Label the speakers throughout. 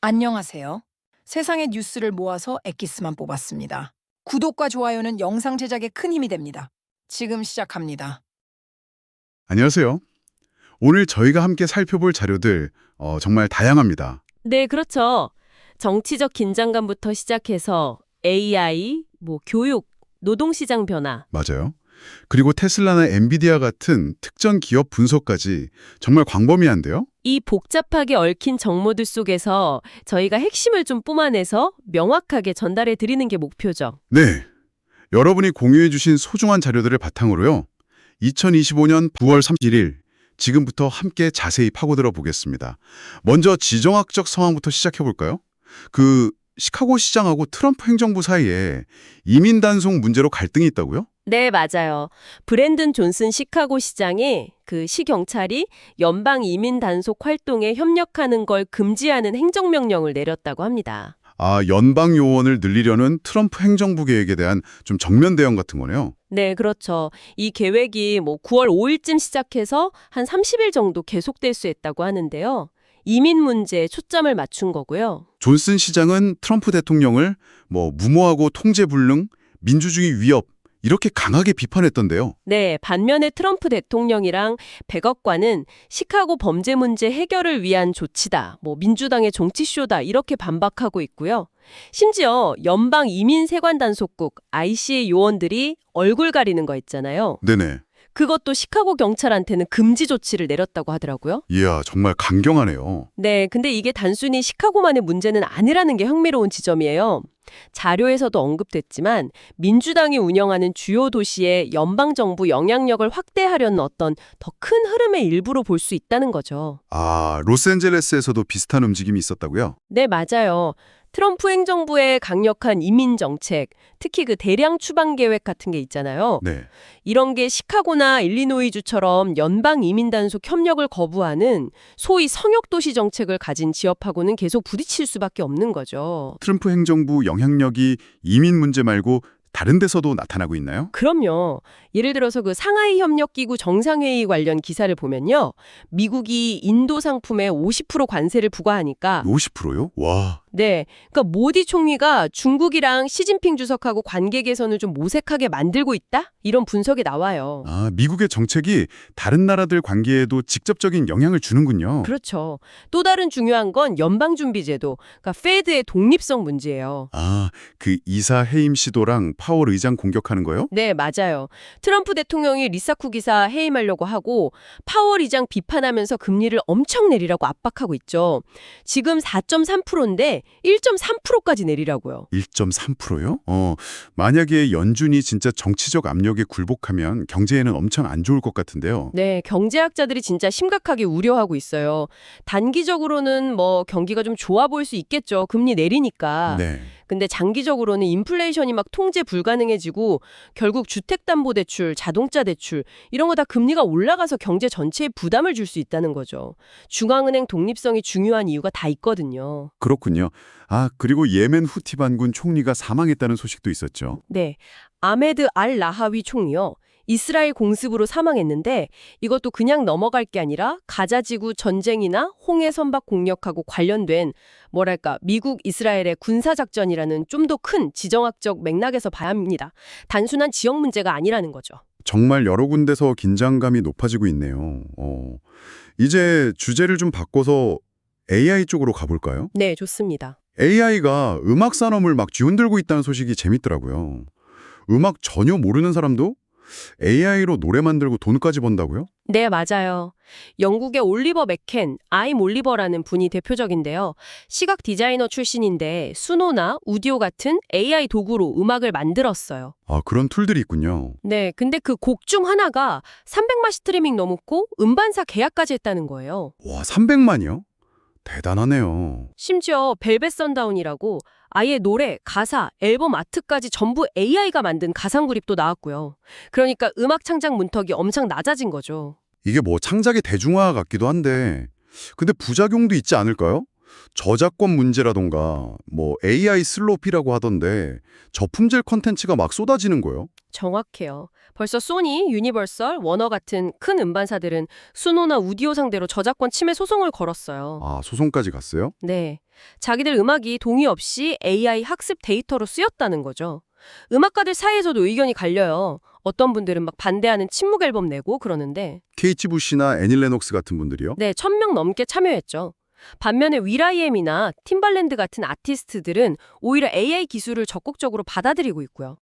Speaker 1: 안녕하세요. 세상의 뉴스를 모아서 엑기스만 뽑았습니다. 구독과 좋아요는 영상 제작에 큰 힘이 됩니다. 지금 시작합니다.
Speaker 2: 안녕하세요. 오늘 저희가 함께 살펴볼 자료들 정말 다양합니다.
Speaker 3: 네, 그렇죠. 정치적 긴장감부터 시작해서 AI, 교육, 노동시장 변화.
Speaker 2: 맞아요. 그리고 테슬라나 엔비디아 같은 특정 기업 분석까지 정말 광범위한데요?
Speaker 3: 이 복잡하게 얽힌 정보들 속에서 저희가 핵심을 좀 뿜어내서 명확하게 전달해 드리는 게 목표죠.
Speaker 2: 네. 여러분이 공유해 주신 소중한 자료들을 바탕으로요. 2025년 9월 31일 지금부터 함께 자세히 파고들어 보겠습니다. 먼저 지정학적 상황부터 시작해 볼까요? 시카고 시장하고 트럼프 행정부 사이에 이민 단속 문제로 갈등이 있다고요?
Speaker 3: 네, 맞아요. 브랜든 존슨 시카고 시장이 시경찰이 연방 이민 단속 활동에 협력하는 걸 금지하는 행정명령을 내렸다고 합니다.
Speaker 2: 연방 요원을 늘리려는 트럼프 행정부 계획에 대한 좀 정면 대응 같은 거네요.
Speaker 3: 네, 그렇죠. 이 계획이 9월 5일쯤 시작해서 한 30일 정도 계속될 수 있다고 하는데요. 이민 문제에 초점을 맞춘 거고요.
Speaker 2: 존슨 시장은 트럼프 대통령을 무모하고 통제불능, 민주주의 위협 이렇게 강하게 비판했던데요.
Speaker 3: 네, 반면에 트럼프 대통령이랑 백악관은 시카고 범죄 문제 해결을 위한 조치다, 민주당의 정치쇼다 이렇게 반박하고 있고요. 심지어 연방 이민세관 단속국 IC의 요원들이 얼굴 가리는 거 있잖아요.
Speaker 2: 네네.
Speaker 3: 그것도 시카고 경찰한테는 금지 조치를 내렸다고 하더라고요.
Speaker 2: 이야, 정말 강경하네요.
Speaker 3: 네, 근데 이게 단순히 시카고만의 문제는 아니라는 게 흥미로운 지점이에요. 자료에서도 언급됐지만 민주당이 운영하는 주요 도시의 연방정부 영향력을 확대하려는 어떤 더 큰 흐름의 일부로 볼 수 있다는 거죠.
Speaker 2: 로스앤젤레스에서도 비슷한 움직임이 있었다고요?
Speaker 3: 네, 맞아요. 트럼프 행정부의 강력한 이민 정책, 특히 대량 추방 계획 같은 게 있잖아요.
Speaker 2: 네.
Speaker 3: 이런 게 시카고나 일리노이주처럼 연방 이민 단속 협력을 거부하는 소위 성역 도시 정책을 가진 지역하고는 계속 부딪힐 수밖에 없는 거죠.
Speaker 2: 트럼프 행정부 영향력이 이민 문제 말고 다른 데서도 나타나고 있나요?
Speaker 3: 그럼요. 예를 들어서 상하이 협력기구 정상회의 관련 기사를 보면요. 미국이 인도 상품에 50% 관세를 부과하니까
Speaker 2: 50%요? 와.
Speaker 3: 네, 그러니까 모디 총리가 중국이랑 시진핑 주석하고 관계 개선을 좀 모색하게 만들고 있다? 이런 분석이 나와요.
Speaker 2: 미국의 정책이 다른 나라들 관계에도 직접적인 영향을 주는군요.
Speaker 3: 그렇죠. 또 다른 중요한 건 연방준비제도, 그러니까 페드의 독립성 문제예요.
Speaker 2: 이사 해임 시도랑 파월 의장 공격하는 거요?
Speaker 3: 네, 맞아요. 트럼프 대통령이 리사쿠 기사 해임하려고 하고 파월 의장 비판하면서 금리를 엄청 내리라고 압박하고 있죠. 지금 4.3%인데 1.3%까지 내리라고요.
Speaker 2: 1.3%요? 만약에 연준이 진짜 정치적 압력에 굴복하면 경제에는 엄청 안 좋을 것 같은데요.
Speaker 3: 네, 경제학자들이 진짜 심각하게 우려하고 있어요. 단기적으로는 경기가 좀 좋아 보일 수 있겠죠. 금리 내리니까.
Speaker 2: 네.
Speaker 3: 근데 장기적으로는 인플레이션이 막 통제 불가능해지고 결국 주택담보대출, 자동차대출 이런 거 다 금리가 올라가서 경제 전체에 부담을 줄 수 있다는 거죠. 중앙은행 독립성이 중요한 이유가 다 있거든요.
Speaker 2: 그렇군요. 그리고 예멘 후티 반군 총리가 사망했다는 소식도 있었죠.
Speaker 3: 네, 아메드 알 라하위 총리요. 이스라엘 공습으로 사망했는데 이것도 그냥 넘어갈 게 아니라 가자지구 전쟁이나 홍해 선박 공격하고 관련된 미국 이스라엘의 군사작전이라는 좀 더 큰 지정학적 맥락에서 봐야 합니다. 단순한 지역 문제가 아니라는 거죠.
Speaker 2: 정말 여러 군데서 긴장감이 높아지고 있네요. 이제 주제를 좀 바꿔서 AI 쪽으로 가볼까요?
Speaker 3: 네, 좋습니다.
Speaker 2: AI가 음악 산업을 막 뒤흔들고 있다는 소식이 재밌더라고요. 음악 전혀 모르는 사람도 AI로 노래 만들고 돈까지 번다고요?
Speaker 3: 네, 맞아요. 영국의 올리버 맥켄, 아임 올리버라는 분이 대표적인데요. 시각 디자이너 출신인데 수노나 우디오 같은 AI 도구로 음악을 만들었어요.
Speaker 2: 그런 툴들이 있군요.
Speaker 3: 네, 근데 그 곡 중 하나가 300만 스트리밍 넘었고 음반사 계약까지 했다는 거예요.
Speaker 2: 와, 300만이요? 대단하네요.
Speaker 3: 심지어 벨벳 선다운이라고 아예 노래, 가사, 앨범 아트까지 전부 AI가 만든 가상구립도 나왔고요. 그러니까 음악 창작 문턱이 엄청 낮아진 거죠.
Speaker 2: 이게 창작의 대중화 같기도 한데 근데 부작용도 있지 않을까요? 저작권 문제라던가 뭐 AI 슬로피라고 하던데 저품질 컨텐츠가 막 쏟아지는 거예요.
Speaker 3: 정확해요. 벌써 소니, 유니버설, 워너 같은 큰 음반사들은 수노나 우디오 상대로 저작권 침해 소송을 걸었어요.
Speaker 2: 아, 소송까지 갔어요?
Speaker 3: 네. 자기들 음악이 동의 없이 AI 학습 데이터로 쓰였다는 거죠. 음악가들 사이에서도 의견이 갈려요. 어떤 분들은 막 반대하는 침묵 앨범 내고 그러는데
Speaker 2: 케이치 부시나 애니 레녹스 같은 분들이요?
Speaker 3: 네, 1,000명 넘게 참여했죠. 반면에 will.i.am이나 팀발랜드 같은 아티스트들은 오히려 AI 기술을 적극적으로 받아들이고 있고요.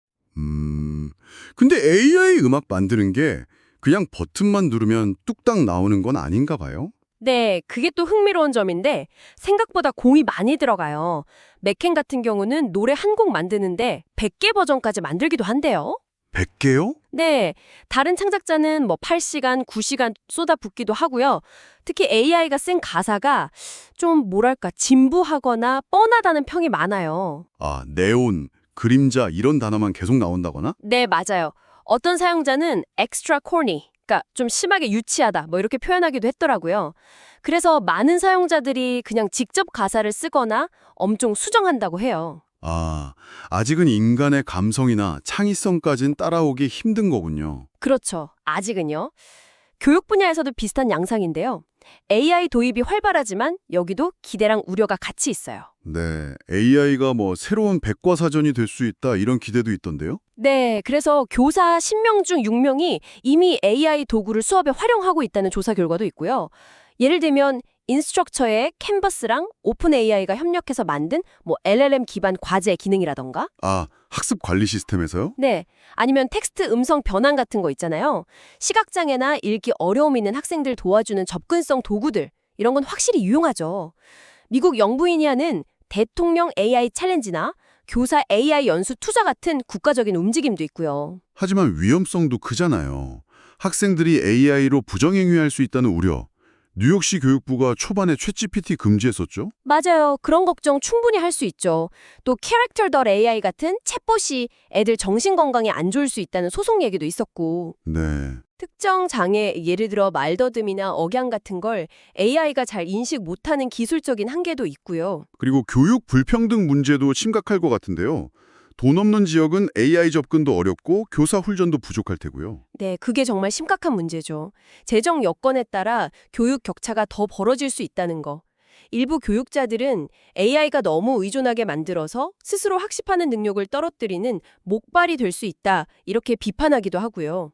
Speaker 2: 근데 AI 음악 만드는 게 그냥 버튼만 누르면 뚝딱 나오는 건 아닌가 봐요?
Speaker 3: 네, 그게 또 흥미로운 점인데 생각보다 공이 많이 들어가요. 맥켄 같은 경우는 노래 한 곡 만드는데 100개 버전까지 만들기도 한대요.
Speaker 2: 100개요?
Speaker 3: 네, 다른 창작자는 뭐 8시간, 9시간 쏟아붓기도 하고요. 특히 AI가 쓴 가사가 좀 뭐랄까 진부하거나 뻔하다는 평이 많아요.
Speaker 2: 아, 네온, 그림자 이런 단어만 계속 나온다거나?
Speaker 3: 네, 맞아요. 어떤 사용자는 extra corny, 그러니까 좀 심하게 유치하다 뭐 이렇게 표현하기도 했더라고요. 그래서 많은 사용자들이 그냥 직접 가사를 쓰거나 엄청 수정한다고 해요.
Speaker 2: 아, 아직은 인간의 감성이나 창의성까진 따라오기 힘든 거군요.
Speaker 3: 그렇죠. 아직은요. 교육 분야에서도 비슷한 양상인데요. AI 도입이 활발하지만 여기도 기대랑 우려가 같이 있어요.
Speaker 2: 네, AI가 뭐 새로운 백과사전이 될 수 있다 이런 기대도 있던데요?
Speaker 3: 네, 그래서 교사 10명 중 6명이 이미 AI 도구를 수업에 활용하고 있다는 조사 결과도 있고요. 예를 들면 인스트럭처의 캔버스랑 오픈 AI가 협력해서 만든 뭐 LLM 기반 과제 기능이라던가
Speaker 2: 아, 학습 관리 시스템에서요?
Speaker 3: 네, 아니면 텍스트 음성 변환 같은 거 있잖아요. 시각장애나 읽기 어려움 있는 학생들 도와주는 접근성 도구들 이런 건 확실히 유용하죠. 미국 영부인이아는 대통령 AI 챌린지나 교사 AI 연수 투자 같은 국가적인 움직임도 있고요.
Speaker 2: 하지만 위험성도 크잖아요. 학생들이 AI로 부정행위할 수 있다는 우려. 뉴욕시 교육부가 초반에 챗GPT 금지했었죠?
Speaker 3: 맞아요. 그런 걱정 충분히 할 수 있죠. 또 Character.ai 같은 챗봇이 애들 정신건강에 안 좋을 수 있다는 소송 얘기도 있었고
Speaker 2: 네.
Speaker 3: 특정 장애, 예를 들어 말더듬이나 억양 같은 걸 AI가 잘 인식 못하는 기술적인 한계도 있고요.
Speaker 2: 그리고 교육 불평등 문제도 심각할 것 같은데요. 돈 없는 지역은 AI 접근도 어렵고 교사 훈련도 부족할 테고요.
Speaker 3: 네, 그게 정말 심각한 문제죠. 재정 여건에 따라 교육 격차가 더 벌어질 수 있다는 거. 일부 교육자들은 AI가 너무 의존하게 만들어서 스스로 학습하는 능력을 떨어뜨리는 목발이 될 수 있다, 이렇게 비판하기도 하고요.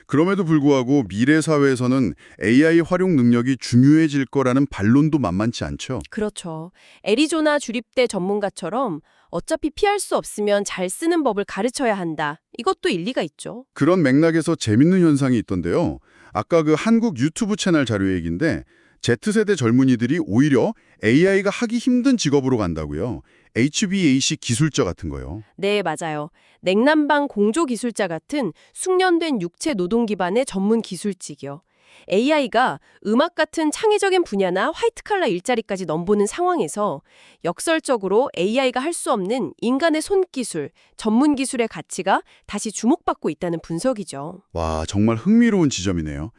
Speaker 2: 그럼에도 불구하고 미래 사회에서는 AI 활용 능력이 중요해질 거라는 반론도 만만치 않죠.
Speaker 3: 그렇죠. 애리조나 주립대 전문가처럼 어차피 피할 수 없으면 잘 쓰는 법을 가르쳐야 한다. 이것도 일리가 있죠.
Speaker 2: 그런 맥락에서 재밌는 현상이 있던데요. 아까 그 한국 유튜브 채널 자료 얘기인데 Z세대 젊은이들이 오히려 AI가 하기 힘든 직업으로 간다고요. HVAC 기술자 같은 거요.
Speaker 3: 네, 맞아요. 냉난방 공조 기술자 같은 숙련된 육체 노동 기반의 전문 기술직이요. AI가 음악 같은 창의적인 분야나 화이트칼라 일자리까지 넘보는 상황에서 역설적으로 AI가 할 수 없는 인간의 손기술, 전문 기술의 가치가 다시 주목받고 있다는 분석이죠.
Speaker 2: 와, 정말 흥미로운 지점이네요.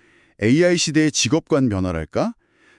Speaker 2: AI 시대의 직업관 변화랄까?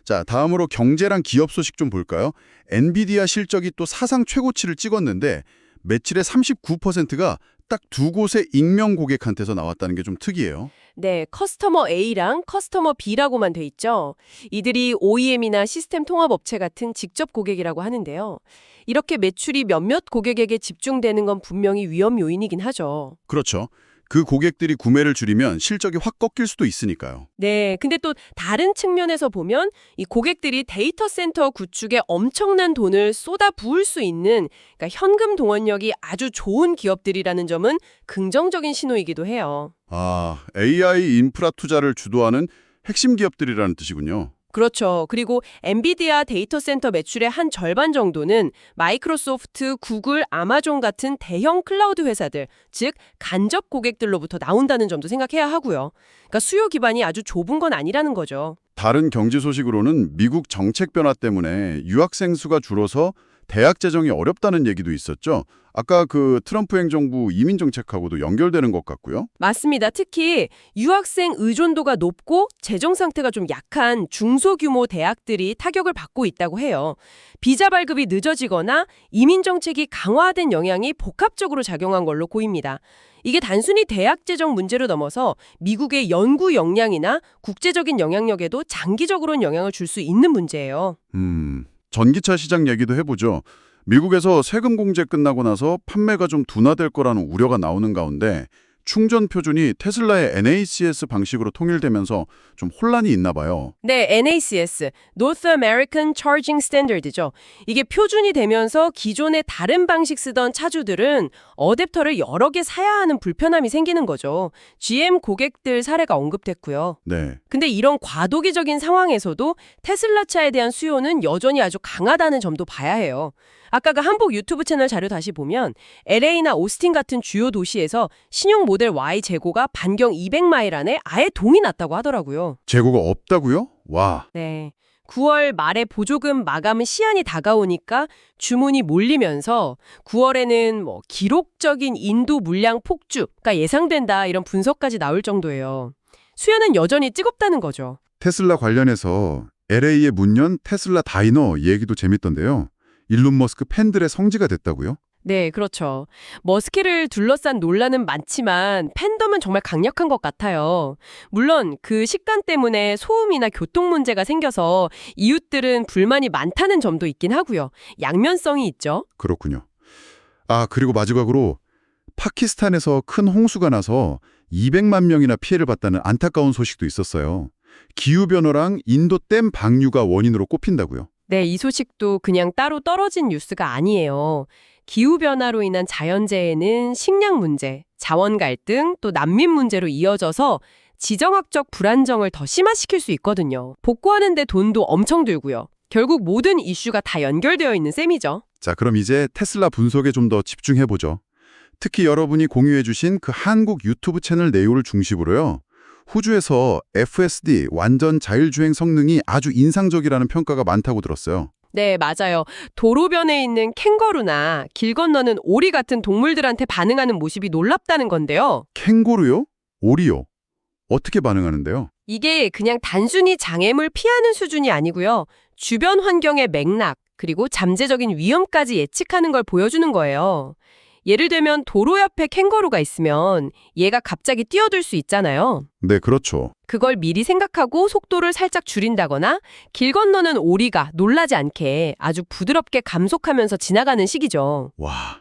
Speaker 2: 자, 다음으로 경제랑 기업 소식 좀 볼까요? 엔비디아 실적이 또 사상 최고치를 찍었는데 매출의 39%가 딱 두 곳의 익명 고객한테서 나왔다는 게 좀 특이해요.
Speaker 3: 네, 커스터머 A랑 커스터머 B라고만 돼 있죠. 이들이 OEM이나 시스템 통합업체 같은 직접 고객이라고 하는데요. 이렇게 매출이 몇몇 고객에게 집중되는 건 분명히 위험 요인이긴 하죠.
Speaker 2: 그렇죠. 그 고객들이 구매를 줄이면 실적이 확 꺾일 수도 있으니까요.
Speaker 3: 네, 근데 또 다른 측면에서 보면 이 고객들이 데이터 센터 구축에 엄청난 돈을 쏟아 부을 수 있는 그러니까 현금 동원력이 아주 좋은 기업들이라는 점은 긍정적인 신호이기도 해요.
Speaker 2: 아, AI 인프라 투자를 주도하는 핵심 기업들이라는 뜻이군요.
Speaker 3: 그렇죠. 그리고 엔비디아 데이터 센터 매출의 한 절반 정도는 마이크로소프트, 구글, 아마존 같은 대형 클라우드 회사들, 즉 간접 고객들로부터 나온다는 점도 생각해야 하고요. 그러니까 수요 기반이 아주 좁은 건 아니라는 거죠.
Speaker 2: 다른 경제 소식으로는 미국 정책 변화 때문에 유학생 수가 줄어서 대학 재정이 어렵다는 얘기도 있었죠. 아까 그 트럼프 행정부 이민 정책하고도 연결되는 것 같고요.
Speaker 3: 맞습니다. 특히 유학생 의존도가 높고 재정 상태가 좀 약한 중소규모 대학들이 타격을 받고 있다고 해요. 비자 발급이 늦어지거나 이민 정책이 강화된 영향이 복합적으로 작용한 걸로 보입니다. 이게 단순히 대학 재정 문제로 넘어서 미국의 연구 역량이나 국제적인 영향력에도 장기적으로는 영향을 줄 수 있는 문제예요.
Speaker 2: 전기차 시장 얘기도 해보죠. 미국에서 세금 공제 끝나고 나서 판매가 좀 둔화될 거라는 우려가 나오는 가운데 충전 표준이 테슬라의 NACS 방식으로 통일되면서 좀 혼란이 있나 봐요.
Speaker 3: 네, NACS, North American Charging Standard죠. 이게 표준이 되면서 기존의 다른 방식 쓰던 차주들은 어댑터를 여러 개 사야 하는 불편함이 생기는 거죠. GM 고객들 사례가 언급됐고요.
Speaker 2: 네.
Speaker 3: 근데 이런 과도기적인 상황에서도 테슬라 차에 대한 수요는 여전히 아주 강하다는 점도 봐야 해요. 아까 그 한복 유튜브 채널 자료 다시 보면 LA나 오스틴 같은 주요 도시에서 신형 모델 Y 재고가 반경 200마일 안에 아예 동이 났다고 하더라고요.
Speaker 2: 재고가 없다고요? 와.
Speaker 3: 네. 9월 말에 보조금 마감 시한이 다가오니까 주문이 몰리면서 9월에는 기록적인 인도 물량 폭주가 예상된다 이런 분석까지 나올 정도예요. 수요는 여전히 뜨겁다는 거죠.
Speaker 2: 테슬라 관련해서 LA의 문연 테슬라 다이너 얘기도 재밌던데요. 일론 머스크 팬들의 성지가 됐다고요?
Speaker 3: 네, 그렇죠. 머스크를 둘러싼 논란은 많지만 팬덤은 정말 강력한 것 같아요. 물론 그 식단 때문에 소음이나 교통 문제가 생겨서 이웃들은 불만이 많다는 점도 있긴 하고요. 양면성이 있죠.
Speaker 2: 그렇군요. 아, 그리고 마지막으로 파키스탄에서 큰 홍수가 나서 200만 명이나 피해를 봤다는 안타까운 소식도 있었어요. 기후변화랑 인도 댐 방류가 원인으로 꼽힌다고요.
Speaker 3: 네, 이 소식도 그냥 따로 떨어진 뉴스가 아니에요. 기후변화로 인한 자연재해는 식량 문제, 자원 갈등, 또 난민 문제로 이어져서 지정학적 불안정을 더 심화시킬 수 있거든요. 복구하는데 돈도 엄청 들고요. 결국 모든 이슈가 다 연결되어 있는 셈이죠.
Speaker 2: 자, 그럼 이제 테슬라 분석에 좀 더 집중해보죠. 특히 여러분이 공유해주신 그 한국 유튜브 채널 내용을 중심으로요. 호주에서 FSD, 완전 자율주행 성능이 아주 인상적이라는 평가가 많다고 들었어요.
Speaker 3: 네, 맞아요. 도로변에 있는 캥거루나 길 건너는 오리 같은 동물들한테 반응하는 모습이 놀랍다는 건데요.
Speaker 2: 캥거루요? 오리요? 어떻게 반응하는데요?
Speaker 3: 이게 그냥 단순히 장애물 피하는 수준이 아니고요. 주변 환경의 맥락, 그리고 잠재적인 위험까지 예측하는 걸 보여주는 거예요. 예를 들면 도로 옆에 캥거루가 있으면 얘가 갑자기 뛰어들 수 있잖아요.
Speaker 2: 네, 그렇죠.
Speaker 3: 그걸 미리 생각하고 속도를 살짝 줄인다거나 길 건너는 오리가 놀라지 않게 아주 부드럽게 감속하면서 지나가는 식이죠.
Speaker 2: 와,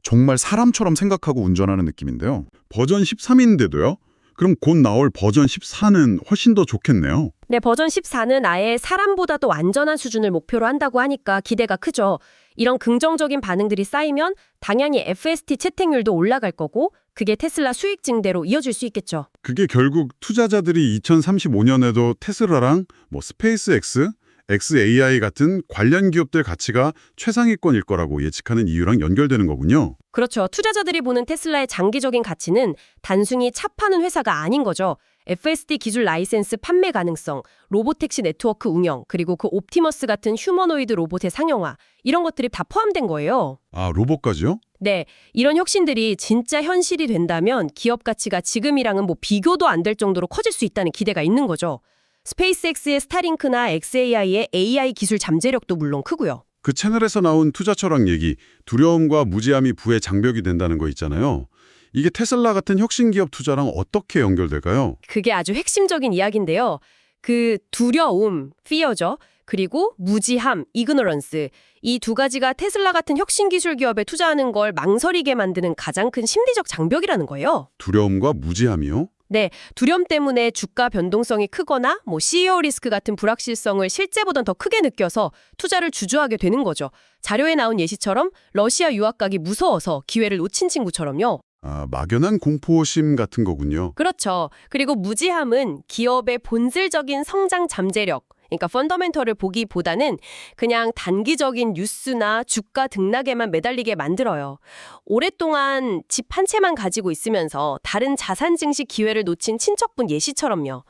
Speaker 2: 정말 사람처럼 생각하고 운전하는 느낌인데요. 버전 13인데도요? 그럼 곧 나올 버전 14는 훨씬 더 좋겠네요.
Speaker 4: 네, 버전 14는 아예 사람보다도 안전한 수준을 목표로 한다고 하니까 기대가 크죠. 이런 긍정적인 반응들이 쌓이면 당연히 FSD 채택률도 올라갈 거고 그게 테슬라 수익 증대로 이어질 수 있겠죠.
Speaker 2: 그게 결국 투자자들이 2035년에도 테슬라랑 스페이스X, XAI 같은 관련 기업들 가치가 최상위권일 거라고 예측하는 이유랑 연결되는 거군요.
Speaker 4: 그렇죠. 투자자들이 보는 테슬라의 장기적인 가치는 단순히 차 파는 회사가 아닌 거죠. FSD 기술 라이센스 판매 가능성, 로보택시 네트워크 운영, 그리고 그 옵티머스 같은 휴머노이드 로봇의 상용화, 이런 것들이 다 포함된 거예요.
Speaker 2: 아, 로봇까지요?
Speaker 4: 네, 이런 혁신들이 진짜 현실이 된다면 기업 가치가 지금이랑은 비교도 안 될 정도로 커질 수 있다는 기대가 있는 거죠. 스페이스X의 스타링크나 XAI의 AI 기술 잠재력도 물론 크고요.
Speaker 2: 그 채널에서 나온 투자 철학 얘기, 두려움과 무지함이 부의 장벽이 된다는 거 있잖아요. 이게 테슬라 같은 혁신 기업 투자랑 어떻게 연결될까요?
Speaker 4: 그게 아주 핵심적인 이야기인데요. 그 두려움, fear죠. 그리고 무지함, ignorance. 이 두 가지가 테슬라 같은 혁신 기술 기업에 투자하는 걸 망설이게 만드는 가장 큰 심리적 장벽이라는 거예요.
Speaker 2: 두려움과 무지함이요?
Speaker 4: 네, 두려움 때문에 주가 변동성이 크거나 CEO 리스크 같은 불확실성을 실제보단 더 크게 느껴서 투자를 주저하게 되는 거죠. 자료에 나온 예시처럼 러시아 유학 가기 무서워서 기회를 놓친 친구처럼요.
Speaker 2: 아, 막연한 공포심 같은 거군요.
Speaker 4: 그렇죠. 그리고 무지함은 기업의 본질적인 성장 잠재력, 그러니까 펀더멘털을 보기보다는 그냥 단기적인 뉴스나 주가 등락에만 매달리게 만들어요. 오랫동안 집 한 채만 가지고 있으면서 다른 자산 증시 기회를 놓친 친척분 예시처럼요.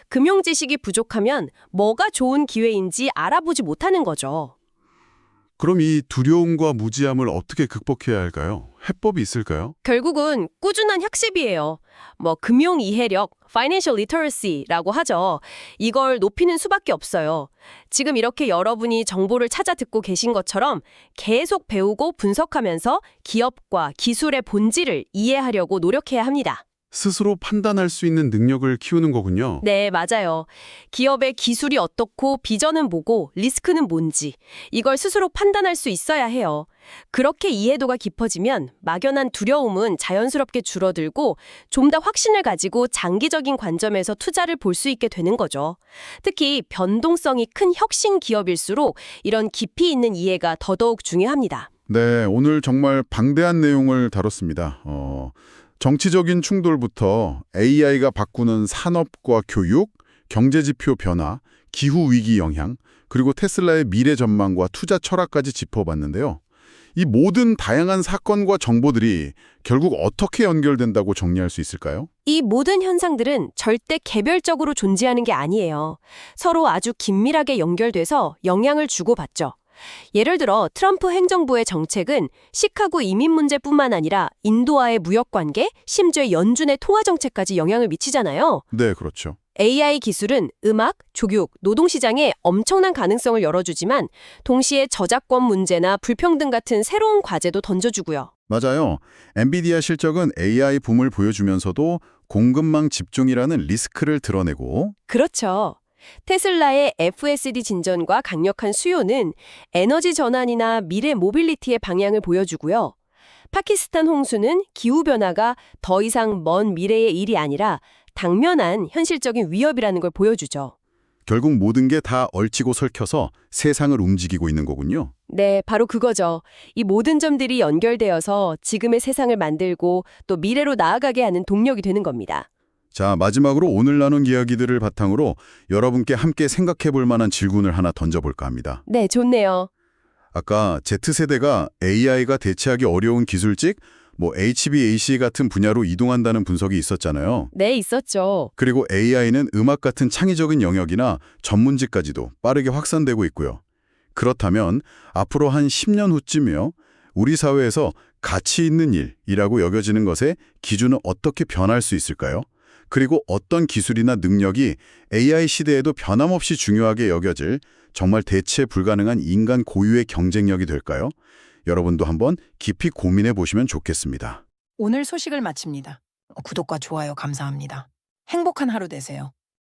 Speaker 4: 금융 지식이 부족하면 뭐가 좋은 기회인지 알아보지 못하는 거죠.
Speaker 2: 그럼 이 두려움과 무지함을 어떻게 극복해야 할까요? 해법이 있을까요?
Speaker 4: 결국은 꾸준한 학습이에요. 금융 이해력, financial literacy라고 하죠. 이걸 높이는 수밖에 없어요. 지금 이렇게 여러분이 정보를 찾아 듣고 계신 것처럼 계속 배우고 분석하면서 기업과 기술의 본질을 이해하려고 노력해야 합니다.
Speaker 2: 스스로 판단할 수 있는 능력을 키우는 거군요.
Speaker 4: 네, 맞아요. 기업의 기술이 어떻고 비전은 뭐고 리스크는 뭔지 이걸 스스로 판단할 수 있어야 해요. 그렇게 이해도가 깊어지면 막연한 두려움은 자연스럽게 줄어들고 좀 더 확신을 가지고 장기적인 관점에서 투자를 볼 수 있게 되는 거죠. 특히 변동성이 큰 혁신 기업일수록 이런 깊이 있는 이해가 더더욱 중요합니다.
Speaker 2: 네, 오늘 정말 방대한 내용을 다뤘습니다. 정치적인 충돌부터 AI가 바꾸는 산업과 교육, 경제지표 변화, 기후위기 영향, 그리고 테슬라의 미래 전망과 투자 철학까지 짚어봤는데요. 이 모든 다양한 사건과 정보들이 결국 어떻게 연결된다고 정리할 수 있을까요?
Speaker 4: 이 모든 현상들은 절대 개별적으로 존재하는 게 아니에요. 서로 아주 긴밀하게 연결돼서 영향을 주고받죠. 예를 들어 트럼프 행정부의 정책은 시카고 이민 문제뿐만 아니라 인도와의 무역관계, 심지어 연준의 통화정책까지 영향을 미치잖아요.
Speaker 2: 네, 그렇죠.
Speaker 4: AI 기술은 음악, 조교, 노동시장에 엄청난 가능성을 열어주지만 동시에 저작권 문제나 불평등 같은 새로운 과제도 던져주고요.
Speaker 2: 맞아요. 엔비디아 실적은 AI 붐을 보여주면서도 공급망 집중이라는 리스크를 드러내고
Speaker 4: 그렇죠. 테슬라의 FSD 진전과 강력한 수요는 에너지 전환이나 미래 모빌리티의 방향을 보여주고요. 파키스탄 홍수는 기후변화가 더 이상 먼 미래의 일이 아니라 당면한 현실적인 위협이라는 걸 보여주죠.
Speaker 2: 결국 모든 게 다 얽히고 설켜서 세상을 움직이고 있는 거군요.
Speaker 4: 네, 바로 그거죠. 이 모든 점들이 연결되어서 지금의 세상을 만들고 또 미래로 나아가게 하는 동력이 되는 겁니다.
Speaker 2: 자, 마지막으로 오늘 나눈 이야기들을 바탕으로 여러분께 함께 생각해 볼 만한 질문을 하나 던져볼까 합니다.
Speaker 4: 네, 좋네요.
Speaker 2: 아까 Z세대가 AI가 대체하기 어려운 기술직, HVAC 같은 분야로 이동한다는 분석이 있었잖아요.
Speaker 4: 네, 있었죠.
Speaker 2: 그리고 AI는 음악 같은 창의적인 영역이나 전문직까지도 빠르게 확산되고 있고요. 그렇다면 앞으로 한 10년 후쯤이요. 우리 사회에서 가치 있는 일이라고 여겨지는 것의 기준은 어떻게 변할 수 있을까요? 그리고 어떤 기술이나 능력이 AI 시대에도 변함없이 중요하게 여겨질 정말 대체 불가능한 인간 고유의 경쟁력이 될까요? 여러분도 한번 깊이 고민해 보시면 좋겠습니다.
Speaker 1: 오늘 소식을 마칩니다. 구독과 좋아요 감사합니다. 행복한 하루 되세요.